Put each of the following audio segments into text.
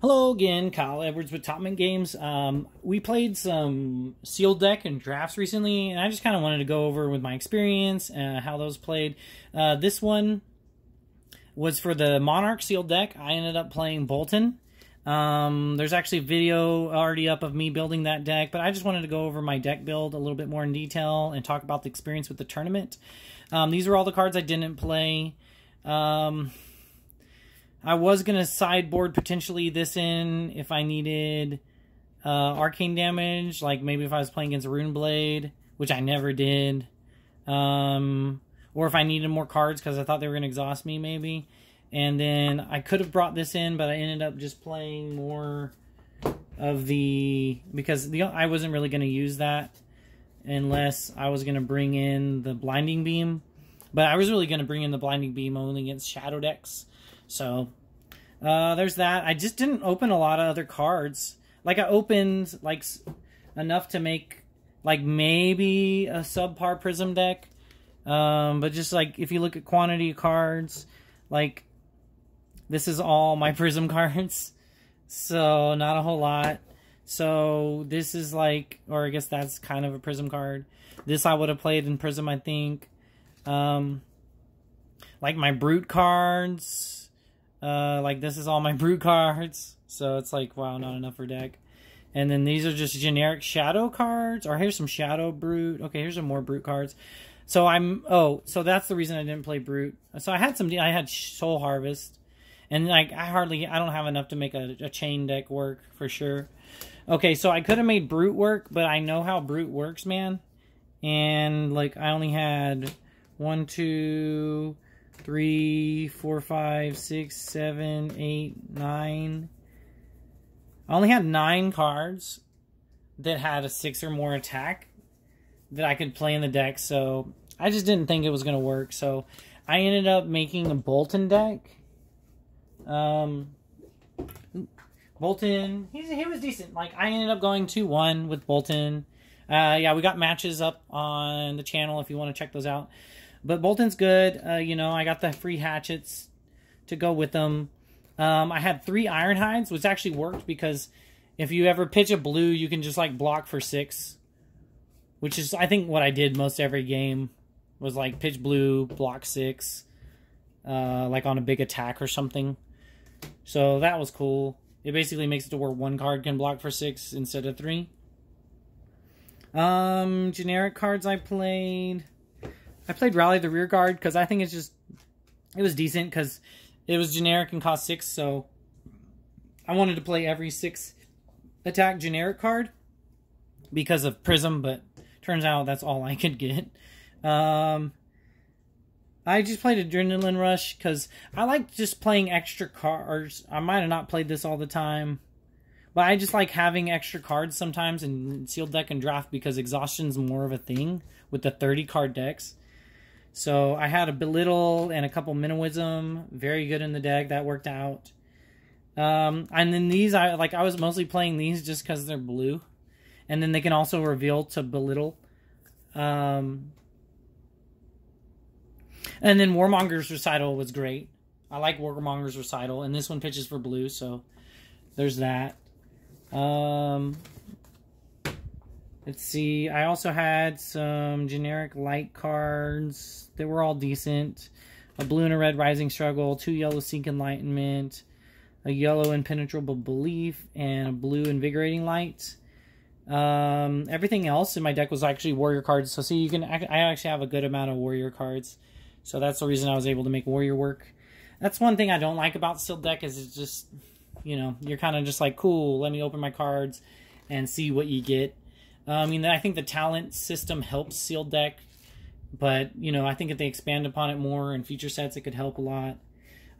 Hello again, Kyle Edwards with Topman Games. We played some sealed deck and drafts recently, and I just kind of wanted to go over with my experience, how those played. This one was for the Monarch sealed deck. I ended up playing Boltyn. There's actually a video already up of me building that deck, but I just wanted to go over my deck build a little bit more in detail and talk about the experience with the tournament. These are all the cards I didn't play. I was going to sideboard potentially this in if I needed arcane damage, like maybe if I was playing against a Rune Blade, which I never did. Or if I needed more cards because I thought they were going to exhaust me maybe. And then I could have brought this in, but I ended up just playing more of because I wasn't really going to use that unless I was going to bring in the Blinding Beam. But I was really going to bring in the Blinding Beam only against Shadow decks. So, there's that. I just didn't open a lot of other cards. Like, I opened, like, enough to make, like, maybe a subpar Prism deck. But just, like, if you look at quantity of cards, like, this is all my Prism cards. So, not a whole lot. So, this is, like, or I guess that's kind of a Prism card. This I would have played in Prism, I think. Like, my Brute cards. Like, this is all my Brute cards. So, it's like, wow, not enough for deck. And then these are just generic Shadow cards. Or here's some Shadow Brute. Okay, here's some more Brute cards. So, so that's the reason I didn't play Brute. So, I had Soul Harvest. And, like, I don't have enough to make a chain deck work, for sure. Okay, so I could have made Brute work, but I know how Brute works, man. And, like, I only had 1, 2... 3, 4, 5, 6, 7, 8, 9. I only had 9 cards that had a 6 or more attack that I could play in the deck, so I just didn't think it was going to work. So I ended up making a Boltyn deck. Boltyn, he was decent. Like, I ended up going 2-1 with Boltyn. Yeah, we got matches up on the channel if you want to check those out. But Boltyn's good. You know, I got the free hatchets to go with them. I had 3 Ironhides, which actually worked because if you ever pitch a blue, you can just, like, block for 6. Which is, I think, what I did most every game. Was, like, pitch blue, block 6. Like, on a big attack or something. So, that was cool. It basically makes it to where 1 card can block for 6 instead of 3. Generic cards I played Rally the Rear Guard because I think it was decent because it was generic and cost 6, so I wanted to play every 6 attack generic card because of Prism, but turns out that's all I could get. I just played Adrenaline Rush because I like just playing extra cards. I might have not played this all the time, but I just like having extra cards sometimes in sealed deck and draft because exhaustion's more of a thing with the 30 card decks. So I had a Belittle and a couple Minnowism, very good in the deck. That worked out. And then these, I was mostly playing these just because they're blue, and then they can also reveal to Belittle. And then Warmonger's Recital was great. I like Warmonger's Recital, and this one pitches for blue, so there's that. Let's see, I also had some generic light cards. They were all decent. A blue and a red Rising Struggle, 2 yellow Seek Enlightenment, a yellow Impenetrable Belief, and a blue Invigorating Light. Everything else in my deck was actually warrior cards. So see, I actually have a good amount of warrior cards. So that's the reason I was able to make warrior work. That's one thing I don't like about sealed deck is it's just, you know, you're kind of just like, cool, let me open my cards and see what you get. I mean, I think the talent system helps sealed deck, but, you know, I think if they expand upon it more in feature sets, it could help a lot.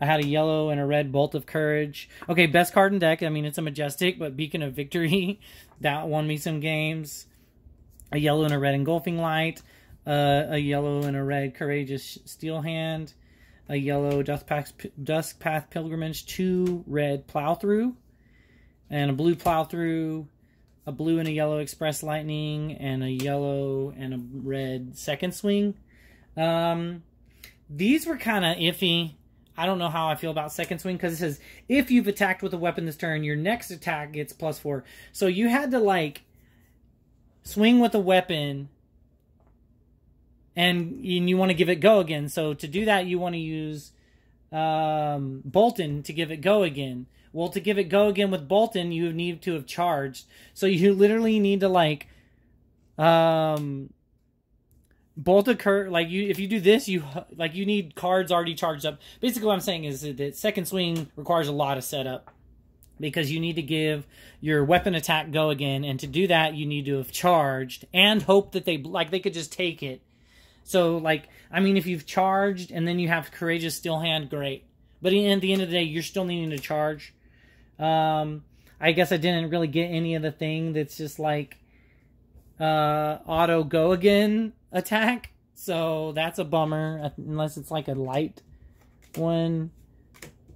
I had a yellow and a red Bolt of Courage. Okay, best card in deck. I mean, it's a Majestic, but Beacon of Victory. That won me some games. A yellow and a red Engulfing Light. A yellow and a red Courageous Steel Hand. A yellow Duskpath Pilgrimage. 2 red Plowthrough. And a blue Plowthrough. A blue and a yellow Express Lightning, and a yellow and a red Second Swing. These were kind of iffy. I don't know how I feel about second swing, because it says, if you've attacked with a weapon this turn, your next attack gets +4. So you had to, like, swing with a weapon, and you want to give it go again. So to do that, you want to use Boltyn to give it go again. Well, to give it go again with Boltyn, you need to have charged. So you literally need to, like, bolt a card, like, if you do this, you need cards already charged up. Basically what I'm saying is that second swing requires a lot of setup, because you need to give your weapon attack go again, and to do that you need to have charged and hope that they could just take it. So, like, I mean, if you've charged and then you have Courageous Steel Hand, great. But at the end of the day, you're still needing to charge. I guess I didn't really get any of the thing that's just like auto go again attack, so that's a bummer, unless it's like a light one.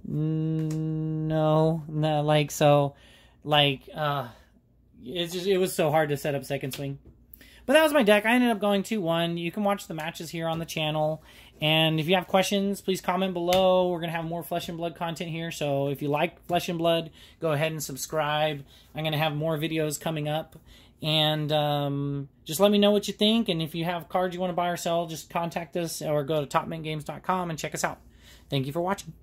No, like, so, like, it was so hard to set up second swing. But that was my deck. I ended up going 2-1. You can watch the matches here on the channel, and if you have questions, please comment below. We're gonna have more Flesh and Blood content here, so if you like Flesh and Blood, go ahead and subscribe. I'm gonna have more videos coming up. And just let me know what you think. And if you have cards you want to buy or sell, just contact us or go to topmentgames.com and check us out. Thank you for watching.